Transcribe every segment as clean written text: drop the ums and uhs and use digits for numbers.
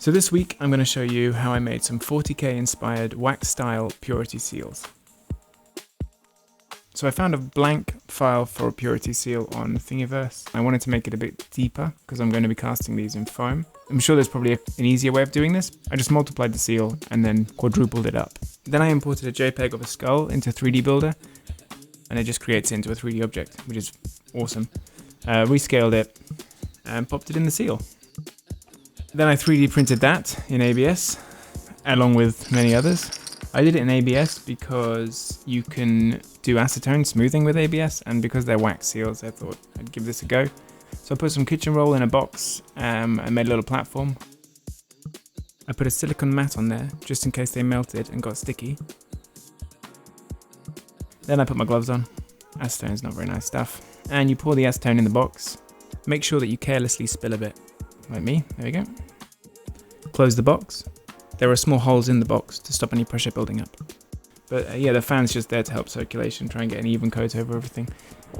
So this week I'm going to show you how I made some 40k inspired wax style purity seals. So I found a blank file for a purity seal on Thingiverse. I wanted to make it a bit deeper because I'm going to be casting these in foam. I'm sure there's probably an easier way of doing this. I just multiplied the seal and then quadrupled it up. Then I imported a JPEG of a skull into 3D Builder and it just creates it into a 3D object, which is awesome. Rescaled it and popped it in the seal. Then I 3D printed that in ABS, along with many others. I did it in ABS because you can do acetone smoothing with ABS, and because they're wax seals, I thought I'd give this a go. So I put some kitchen roll in a box and made a little platform. I put a silicone mat on there, just in case they melted and got sticky. Then I put my gloves on. Acetone's not very nice stuff. And you pour the acetone in the box. Make sure that you carelessly spill a bit. Like me, there we go. Close the box. There are small holes in the box to stop any pressure building up. But yeah, the fan's just there to help circulation, try and get an even coat over everything.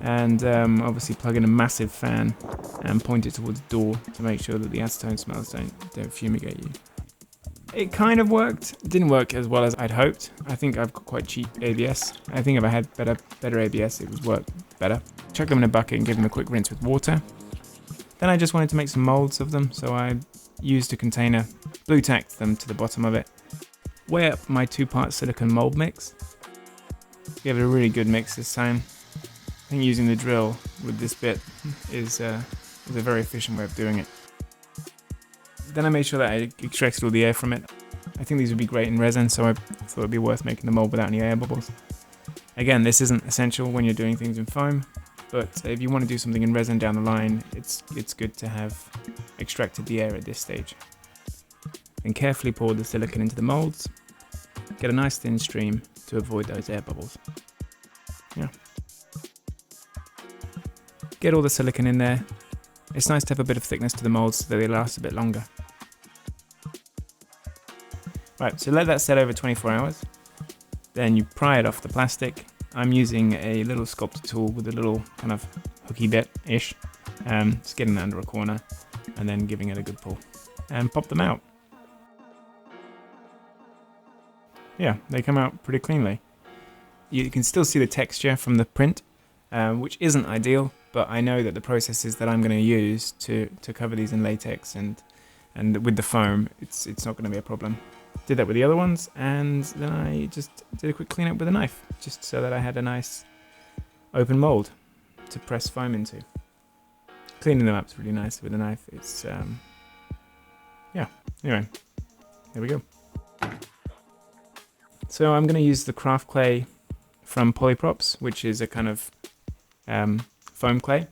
And obviously plug in a massive fan and point it towards the door to make sure that the acetone smells don't fumigate you. It kind of worked. It didn't work as well as I'd hoped. I think I've got quite cheap ABS. I think if I had better ABS, it would work better. Chuck them in a bucket and give them a quick rinse with water. Then I just wanted to make some molds of them, so I used a container, blue tacked them to the bottom of it. Weigh up my 2-part silicone mold mix. Give it a really good mix this time. I think using the drill with this bit is a very efficient way of doing it. Then I made sure that I extracted all the air from it. I think these would be great in resin, so I thought it'd be worth making the mold without any air bubbles. Again, this isn't essential when you're doing things in foam, but if you want to do something in resin down the line, it's good to have extracted the air at this stage. Then carefully pour the silicone into the molds. Get a nice thin stream to avoid those air bubbles. Yeah. Get all the silicone in there. It's nice to have a bit of thickness to the molds so that they last a bit longer. Right, so let that set over 24 hours. Then you pry it off the plastic. I'm using a little sculptor tool with a little kind of hooky bit-ish. Just getting that under a corner and then giving it a good pull. And pop them out. Yeah, they come out pretty cleanly. You can still see the texture from the print, which isn't ideal, but I know that the processes that I'm going to use to cover these in latex and with the foam, it's not going to be a problem. Did that with the other ones, and then I just did a quick cleanup with a knife, just so that I had a nice open mold to press foam into. Cleaning them up is really nice with a knife. It's yeah. Anyway, there we go. So I'm going to use the craft clay from Polyprops, which is a kind of foam clay.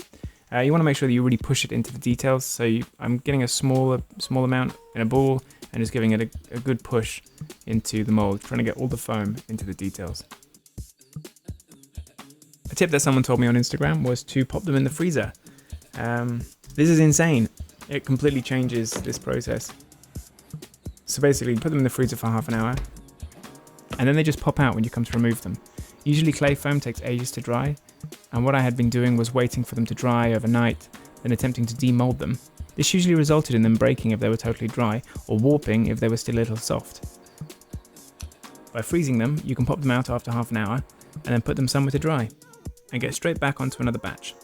You want to make sure that you really push it into the details. So I'm getting a small amount in a ball and just giving it a good push into the mold, trying to get all the foam into the details. A tip that someone told me on Instagram was to pop them in the freezer. This is insane. It completely changes this process. So basically, put them in the freezer for half an hour, and then they just pop out when you come to remove them. Usually clay foam takes ages to dry, and what I had been doing was waiting for them to dry overnight, then attempting to demold them. This usually resulted in them breaking if they were totally dry, or warping if they were still a little soft. By freezing them, you can pop them out after half an hour, and then put them somewhere to dry, and get straight back onto another batch.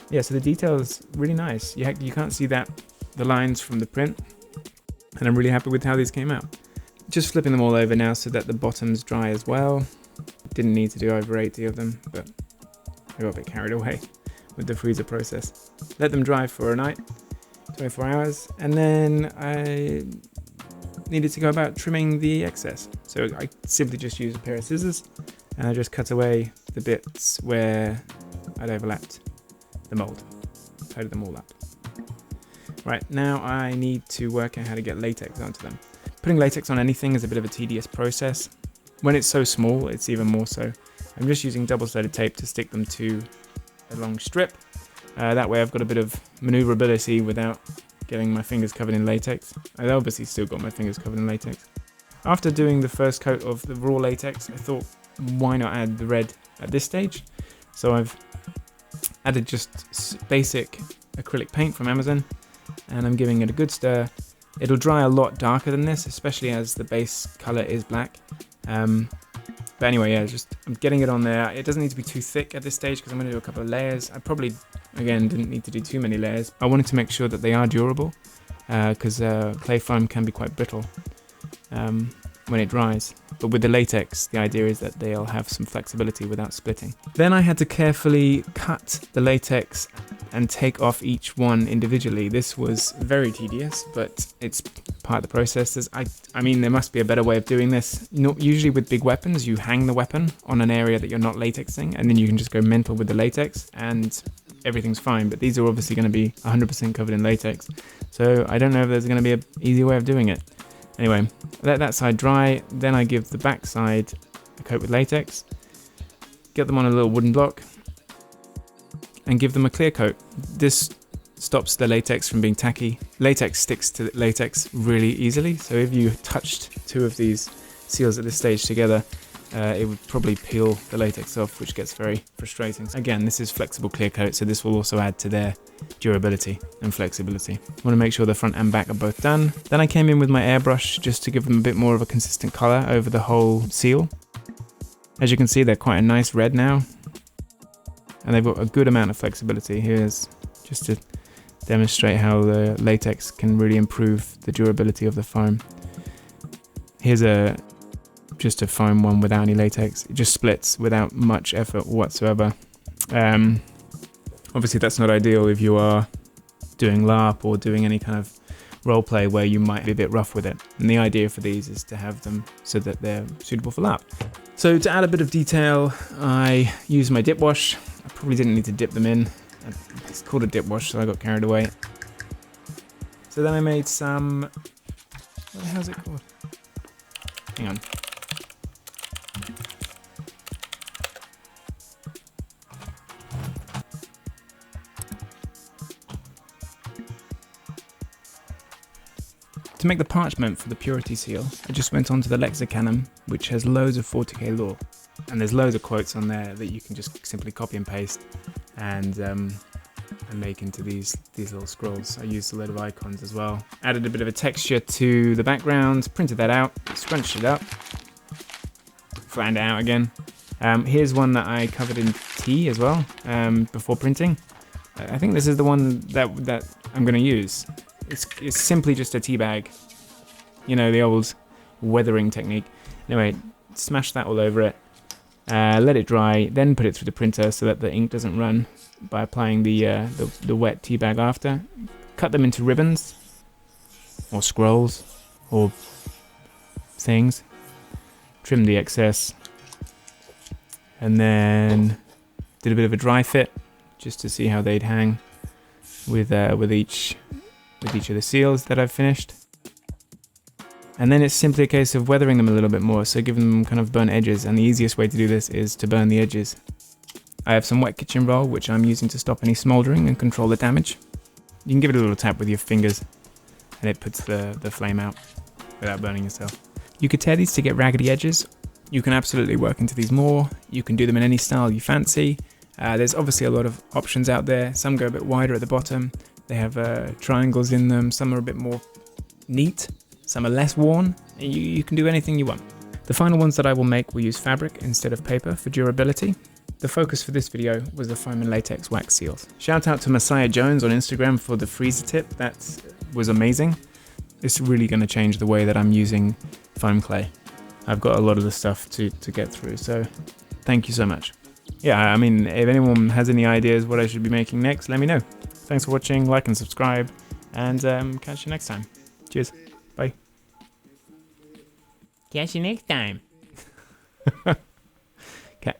Yeah, so the detail is really nice. You can't see the lines from the print, and I'm really happy with how these came out. Just flipping them all over now so that the bottom's dry as well. Didn't need to do over 80 of them, but I got a bit carried away with the freezer process. Let them dry for a night, 24 hours, and then I needed to go about trimming the excess. So I simply just used a pair of scissors and I just cut away the bits where I'd overlapped the mold. Tidied them all up. Right, now I need to work out how to get latex onto them. Putting latex on anything is a bit of a tedious process. When it's so small, it's even more so. I'm just using double-sided tape to stick them to a long strip. That way I've got a bit of maneuverability without getting my fingers covered in latex. I obviously still got my fingers covered in latex. After doing the first coat of the raw latex, I thought, why not add the red at this stage? So I've added just basic acrylic paint from Amazon, and I'm giving it a good stir It'll dry a lot darker than this, especially as the base color is black. But anyway, yeah, I'm getting it on there. It doesn't need to be too thick at this stage because I'm going to do a couple of layers. I probably, again, didn't need to do too many layers. I wanted to make sure that they are durable because clay foam can be quite brittle when it dries. But with the latex, the idea is that they'll have some flexibility without splitting. Then I had to carefully cut the latex and take off each one individually. This was very tedious, but it's part of the process. I mean, there must be a better way of doing this. Usually with big weapons, you hang the weapon on an area that you're not latexing, and then you can just go mental with the latex, and everything's fine. But these are obviously going to be 100% covered in latex, so I don't know if there's going to be an easy way of doing it. Anyway, let that side dry, then I give the back side a coat with latex, get them on a little wooden block, and give them a clear coat. This stops the latex from being tacky. Latex sticks to latex really easily, so if you touched two of these seals at this stage together, it would probably peel the latex off, which gets very frustrating. Again, this is flexible clear coat, so this will also add to their durability and flexibility. I want to make sure the front and back are both done. Then I came in with my airbrush just to give them a bit more of a consistent color over the whole seal. As you can see, they're quite a nice red now, and they've got a good amount of flexibility. Here's just to demonstrate how the latex can really improve the durability of the foam. Here's just a foam one without any latex. It just splits without much effort whatsoever. Obviously that's not ideal if you are doing Larp or doing any kind of roleplay where you might be a bit rough with it. And the idea for these is to have them so that they're suitable for Larp. So to add a bit of detail, I used my dip wash. I probably didn't need to dip them in. It's called a dip wash, so I got carried away. So then I made some, what the hell is it called? Hang on. To make the parchment for the purity seal, I just went onto the Lexicanum, which has loads of 40k lore. And there's loads of quotes on there that you can just simply copy and paste and make into these little scrolls. I used a load of icons as well. Added a bit of a texture to the background, printed that out, scrunched it up, flattened it out again. Here's one that I covered in tea as well before printing. I think this is the one that I'm going to use. It's simply just a tea bag, you know, the old weathering technique. Anyway, smash that all over it, let it dry, then put it through the printer so that the ink doesn't run by applying the wet tea bag after. Cut them into ribbons, or scrolls, or things. Trim the excess, and then did a bit of a dry fit just to see how they'd hang with each of the seals that I've finished. And then it's simply a case of weathering them a little bit more, so giving them kind of burnt edges, and the easiest way to do this is to burn the edges. I have some wet kitchen roll which I'm using to stop any smouldering and control the damage. You can give it a little tap with your fingers and it puts the flame out without burning yourself. You could tear these to get raggedy edges. You can absolutely work into these more. You can do them in any style you fancy. There's obviously a lot of options out there. Some go a bit wider at the bottom. They have triangles in them. Some are a bit more neat. Some are less worn. You can do anything you want. The final ones that I will make will use fabric instead of paper for durability. The focus for this video was the foam and latex wax seals. Shout out to Messiah Jones on Instagram for the freezer tip. That was amazing. It's really going to change the way that I'm using foam clay. I've got a lot of the stuff to get through, so thank you so much. Yeah, I mean, if anyone has any ideas what I should be making next, let me know. Thanks for watching, like and subscribe, and catch you next time. Cheers. Bye. Catch you next time. Okay.